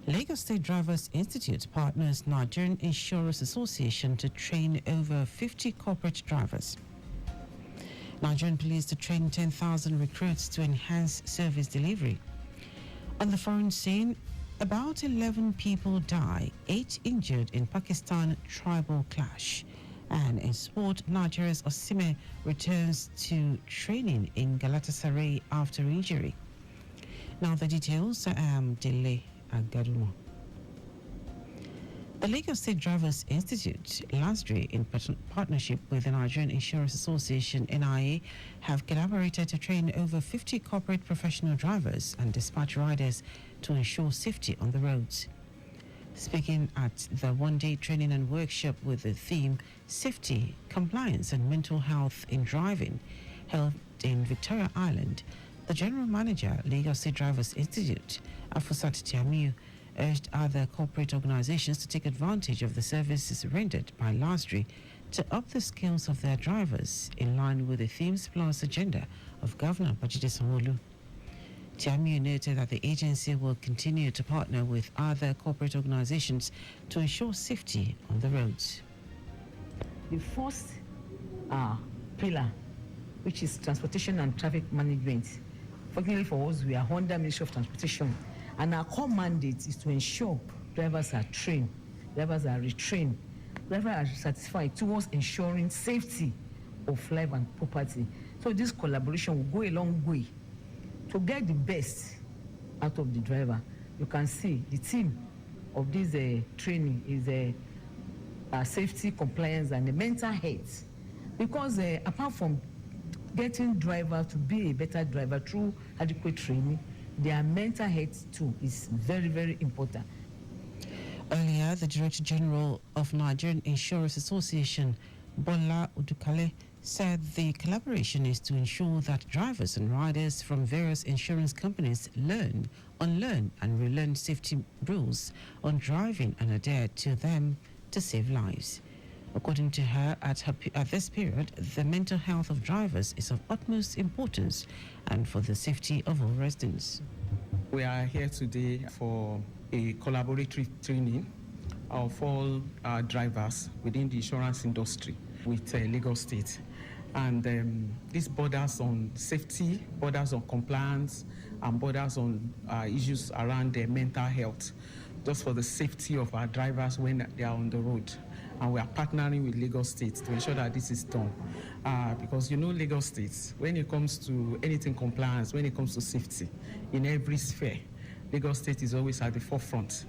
Lagos State Drivers Institute partners Nigerian Insurance Association to train over 50 corporate drivers. Nigerian police to train 10,000 recruits to enhance service delivery. On the foreign scene, about 11 people die, 8 injured in Pakistan tribal clash. And in sport, Nigeria's Osimhen returns to training in Galatasaray after injury. Now the details. I am Dele Agadumo. The Lagos State Drivers Institute, LASDRI, in partnership with the Nigerian Insurance Association, NIA, have collaborated to train over 50 corporate professional drivers and dispatch riders to ensure safety on the roads. Speaking at the one-day training and workshop with the theme Safety, Compliance and Mental Health in Driving, held in Victoria Island, the General Manager, Lagos State Drivers Institute, Afusat Tiamiu, urged other corporate organizations to take advantage of the services rendered by LASDRI to up the skills of their drivers in line with the Themes Plus agenda of Governor Babajide Sanwo-Olu. Tiamiu noted that the agency will continue to partner with other corporate organizations to ensure safety on the roads. The first pillar, which is transportation and traffic management. Fortunately for us, we are under Ministry of Transportation, and our core mandate is to ensure drivers are trained, drivers are retrained, drivers are satisfied towards ensuring safety of life and property. So this collaboration will go a long way to get the best out of the driver. You can see the theme of this training is safety, compliance, and the mental health. Because apart from getting driver to be a better driver through adequate training, their mental health too is very, very important. Earlier, the Director General of Nigerian Insurance Association, Bola Udukale, said the collaboration is to ensure that drivers and riders from various insurance companies learn, unlearn and relearn safety rules on driving and adhere to them to save lives. According to her, at this period, the mental health of drivers is of utmost importance and for the safety of all residents. We are here today for a collaboratory training of all drivers within the insurance industry with Lagos State. And this borders on safety, borders on compliance, and borders on issues around their mental health, just for the safety of our drivers when they are on the road. And we are partnering with Lagos State to ensure that this is done. Because you know Lagos State, when it comes to anything compliance, when it comes to safety, in every sphere, Lagos State is always at the forefront.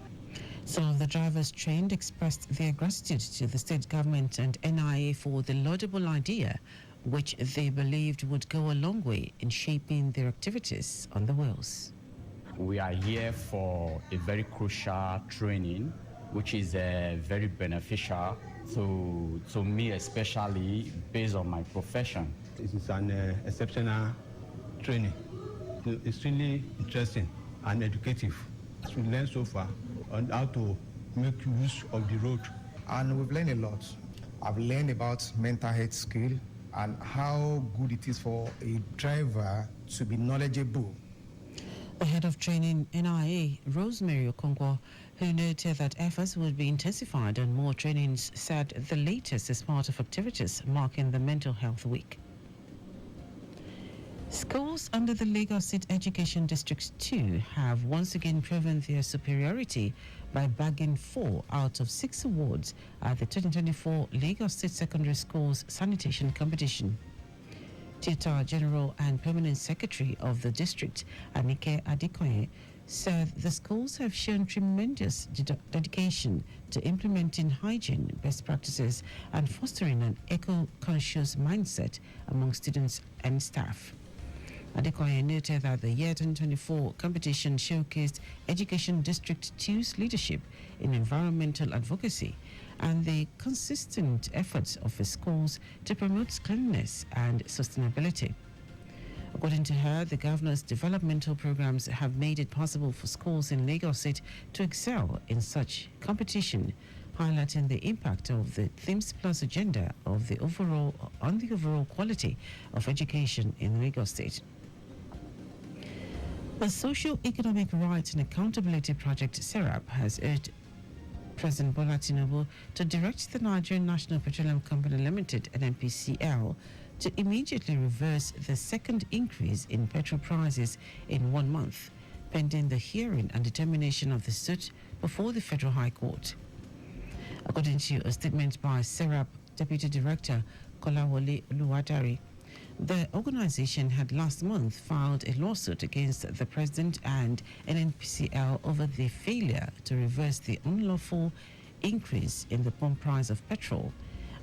Some of the drivers trained expressed their gratitude to the state government and NIA for the laudable idea, which they believed would go a long way in shaping their activities on the wheels. We are here for a very crucial training, which is very beneficial to me, especially based on my profession. It is an exceptional training. It's extremely interesting and educative. We learned so far on how to make use of the road. And we've learned a lot. I've learned about mental health skill and how good it is for a driver to be knowledgeable. The head of training NIA, Rosemary Okonkwo, who noted that efforts would be intensified and more trainings, said the latest is part of activities marking the Mental Health Week. Schools under the Lagos State Education District 2 have once again proven their superiority by bagging 4 out of 6 awards at the 2024 Lagos State Secondary Schools Sanitation Competition. Tutor General and Permanent Secretary of the district, Anike Adikoye, said the schools have shown tremendous dedication to implementing hygiene best practices and fostering an eco-conscious mindset among students and staff. Adekoye noted that the year 2024 competition showcased Education District 2's leadership in environmental advocacy and the consistent efforts of the schools to promote cleanliness and sustainability. According to her, the governor's developmental programs have made it possible for schools in Lagos State to excel in such competition, highlighting the impact of the Themes Plus agenda on the overall quality of education in Lagos State. The Socio-Economic Rights and Accountability Project, SERAP, has urged President Bola Tinubu to direct the Nigerian National Petroleum Company Limited, NNPCL, to immediately reverse the second increase in petrol prices in 1 month, pending the hearing and determination of the suit before the Federal High Court. According to a statement by SERAP Deputy Director Kolawole Oluwadari, the organization had last month filed a lawsuit against the president and NNPCL over the failure to reverse the unlawful increase in the pump price of petrol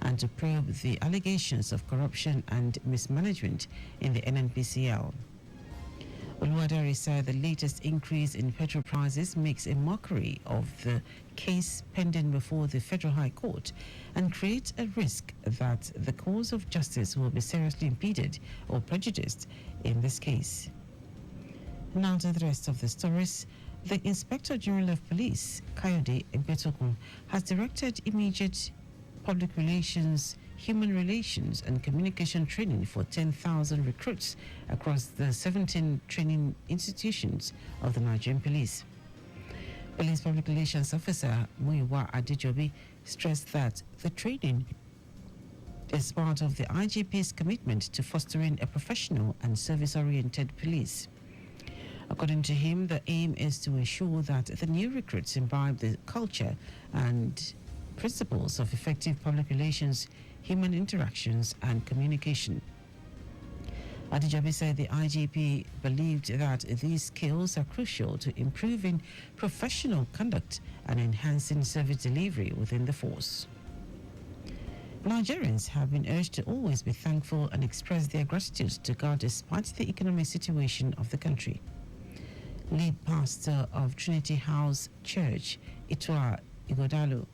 and to probe the allegations of corruption and mismanagement in the NNPCL. Oluwadari said the latest increase in petrol prices makes a mockery of the case pending before the Federal High Court and creates a risk that the cause of justice will be seriously impeded or prejudiced in this case. Now to the rest of the stories. The Inspector General of Police, Kayode Egbetokun, has directed immediate public relations, human relations and communication training for 10,000 recruits across the 17 training institutions of the Nigerian Police. Police Public Relations Officer Muyiwa Adejobi stressed that the training is part of the IGP's commitment to fostering a professional and service-oriented police. According to him, the aim is to ensure that the new recruits imbibe the culture and principles of effective public relations, human interactions, and communication. Adejobi said the IGP believed that these skills are crucial to improving professional conduct and enhancing service delivery within the force. Nigerians have been urged to always be thankful and express their gratitude to God despite the economic situation of the country. Lead pastor of Trinity House Church, Itwa Igodalo,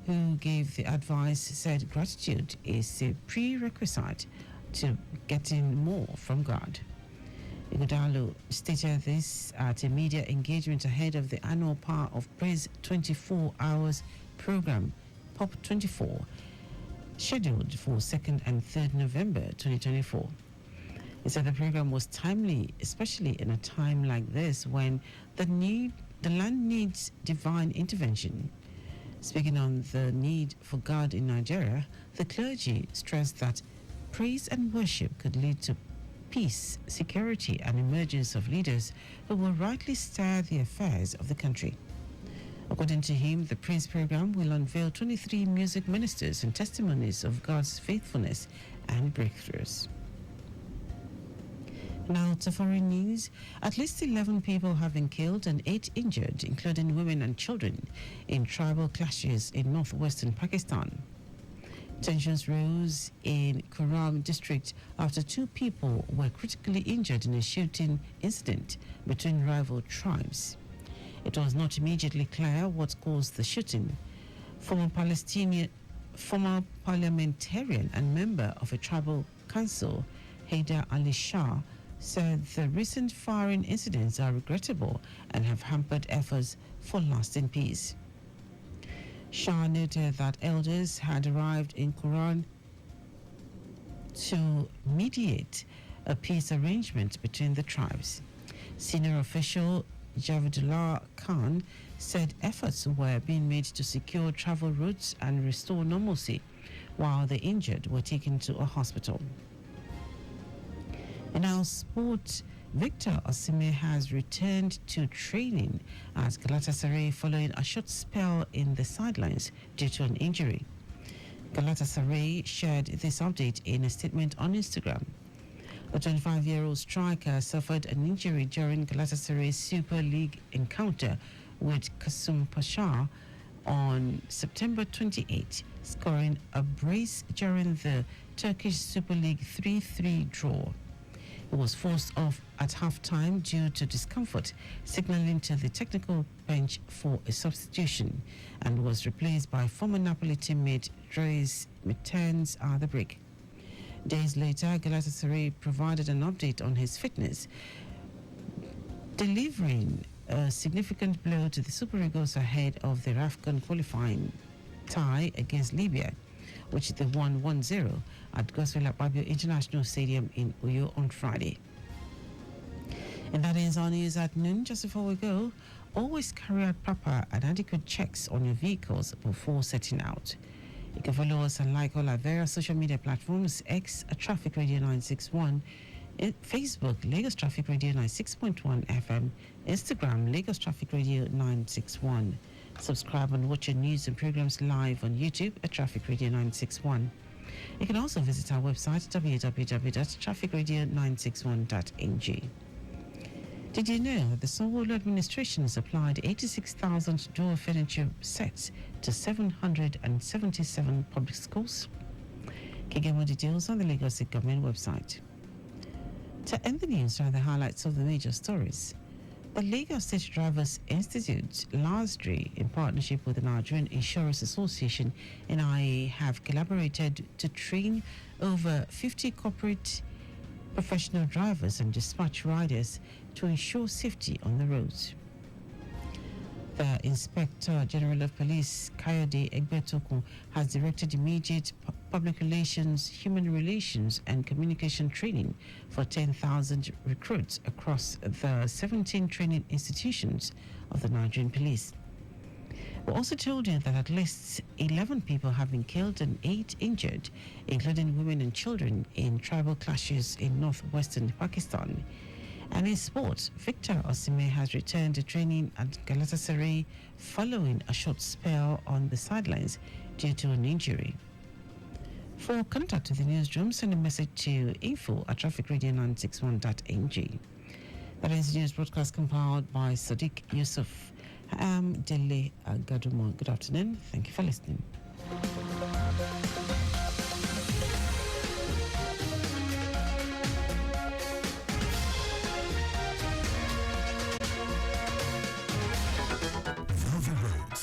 who gave the advice, said gratitude is a prerequisite to getting more from God. Igodalo stated this at a media engagement ahead of the annual Power of Praise 24 Hours program, POP 24, scheduled for 2nd and 3rd November 2024. He said the program was timely, especially in a time like this when the land needs divine intervention. Speaking on the need for God in Nigeria, the clergy stressed that praise and worship could lead to peace, security, and emergence of leaders who will rightly steer the affairs of the country. According to him, the praise program will unveil 23 music ministers and testimonies of God's faithfulness and breakthroughs. Now to foreign news. At least 11 people have been killed and 8 injured, including women and children, in tribal clashes in northwestern Pakistan. Tensions rose in Kuram district after 2 people were critically injured in a shooting incident between rival tribes. It was not immediately clear what caused the shooting. Former parliamentarian and member of a tribal council, Haider Ali Shah, said the recent firing incidents are regrettable and have hampered efforts for lasting peace. Shah noted that elders had arrived in Quran to mediate a peace arrangement between the tribes. Senior official Javidullah Khan said efforts were being made to secure travel routes and restore normalcy, while the injured were taken to a hospital. In our sport, Victor Osimhen has returned to training at Galatasaray following a short spell in the sidelines due to an injury. Galatasaray shared this update in a statement on Instagram. The 25-year-old striker suffered an injury during Galatasaray's Super League encounter with Kasım Pasha on September 28, scoring a brace during the Turkish Super League 3-3 draw. He was forced off at half-time due to discomfort, signaling to the technical bench for a substitution, and was replaced by former Napoli teammate Dries Mertens at the break. Days later, Galatasaray provided an update on his fitness, delivering a significant blow to the Super Eagles ahead of their AFCON qualifying tie against Libya, which they won 1-0 at Godswill Akpabio International Stadium in Uyo on Friday. And that ends our news at noon. Just before we go, always carry out proper and adequate checks on your vehicles before setting out. You can follow us and like all our various social media platforms: X at Traffic Radio 961, Facebook Lagos Traffic Radio 96.1 FM, Instagram Lagos Traffic Radio 961. Subscribe and watch your news and programs live on YouTube at Traffic Radio 961. You can also visit our website www.trafficradio961.ng. Did you know that the Sanwo-Olu administration has applied 86,000 door furniture sets to 777 public schools? You can get more details on the Lagos State Government website. To end the news are the highlights of the major stories. The Lagos State Drivers Institute, LASDRI, in partnership with the Nigerian Insurance Association, NIA, have collaborated to train over 50 corporate professional drivers and dispatch riders to ensure safety on the roads. The Inspector General of Police, Kayode Egbetokun, has directed immediate public relations, human relations, and communication training for 10,000 recruits across the 17 training institutions of the Nigerian police. We also told you that at least 11 people have been killed and 8 injured, including women and children, in tribal clashes in northwestern Pakistan. And in sports, Victor Osimhen has returned to training at Galatasaray following a short spell on the sidelines due to an injury. For contact with the newsroom, send a message to info@trafficradio961.ng. That is the news broadcast compiled by Sadiq Yusuf. I'm Dele Agadumo. Good afternoon. Thank you for listening.